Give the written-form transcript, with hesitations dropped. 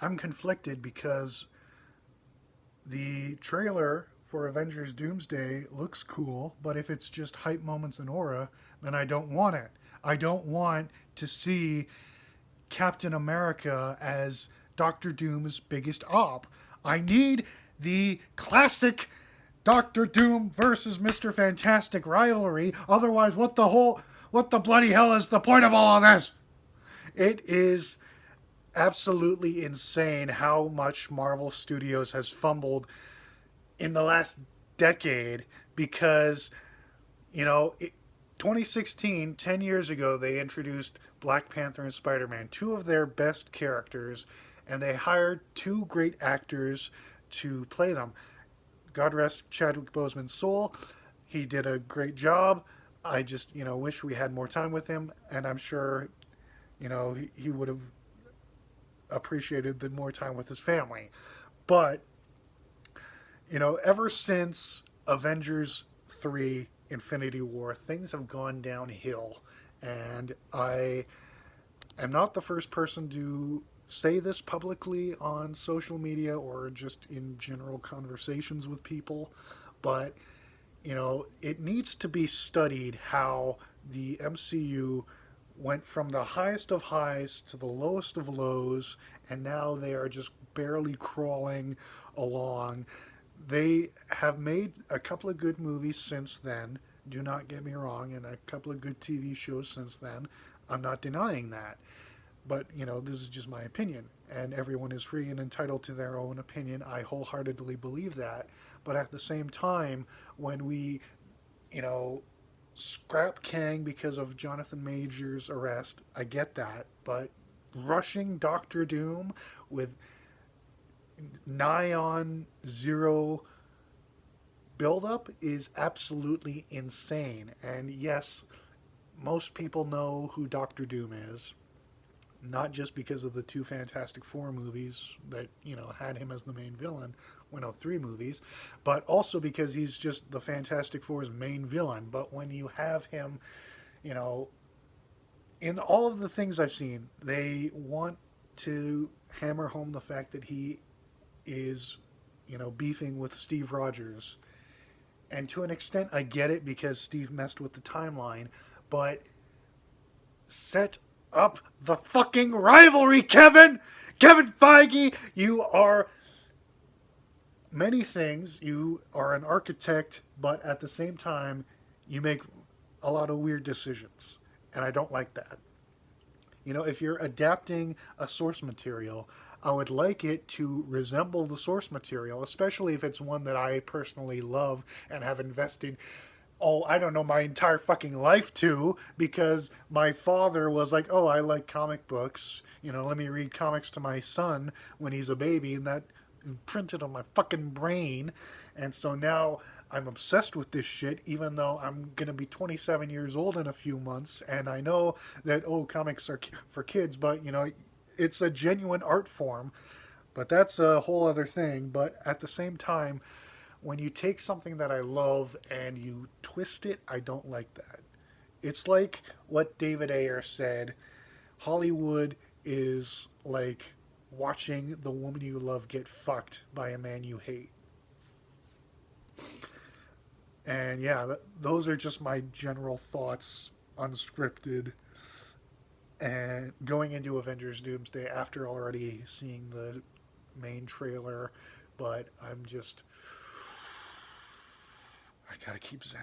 I'm conflicted because the trailer for Avengers Doomsday looks cool, but if it's just hype moments and aura, then I don't want it. I don't want to see Captain America as Doctor Doom's biggest op. I need the classic Doctor Doom versus Mr. Fantastic rivalry. Otherwise, what the bloody hell is the point of all of this? It is absolutely insane how much Marvel Studios has fumbled in the last decade because, you know, 2016, 10 years ago, they introduced Black Panther and Spider Man, two of their best characters, and they hired two great actors to play them. God rest Chadwick Boseman's soul. He did a great job. I just, wish we had more time with him, and I'm sure, he would have appreciated the more time with his family. But, ever since Avengers 3 Infinity War, things have gone downhill. And I am not the first person to say this publicly on social media or just in general conversations with people, but it needs to be studied how the MCU went from the highest of highs to the lowest of lows, and now they are just barely crawling along. They have made a couple of good movies since then, do not get me wrong, and a couple of good TV shows since then. I'm not denying that. But, this is just my opinion, and everyone is free and entitled to their own opinion. I wholeheartedly believe that. But at the same time, when we, you know, scrap Kang because of Jonathan Major's arrest, I get that. But rushing Doctor Doom with nigh on zero buildup is absolutely insane. And yes, most people know who Doctor Doom is, not just because of the two Fantastic Four movies that, had him as the main villain, 103 movies, but also because he's just the Fantastic Four's main villain. But when you have him, you know, in all of the things I've seen, they want to hammer home the fact that he is, beefing with Steve Rogers. And to an extent, I get it because Steve messed with the timeline, but set up the fucking rivalry, Kevin! Kevin Feige, you are many things. You are an architect, but at the same time, you make a lot of weird decisions. And I don't like that. If you're adapting a source material, I would like it to resemble the source material, especially if it's one that I personally love and have invested, oh, I don't know, my entire fucking life to, because my father was like, oh, I like comic books. Let me read comics to my son when he's a baby, and that imprinted on my fucking brain. And so now I'm obsessed with this shit, even though I'm going to be 27 years old in a few months. And I know that, oh, comics are for kids, but, it's a genuine art form. But that's a whole other thing. But at the same time, when you take something that I love and you twist it, I don't like that. It's like what David Ayer said, Hollywood is like watching the woman you love get fucked by a man you hate. And yeah, those are just my general thoughts, unscripted. And going into Avengers Doomsday after already seeing the main trailer, but I gotta keep Zen.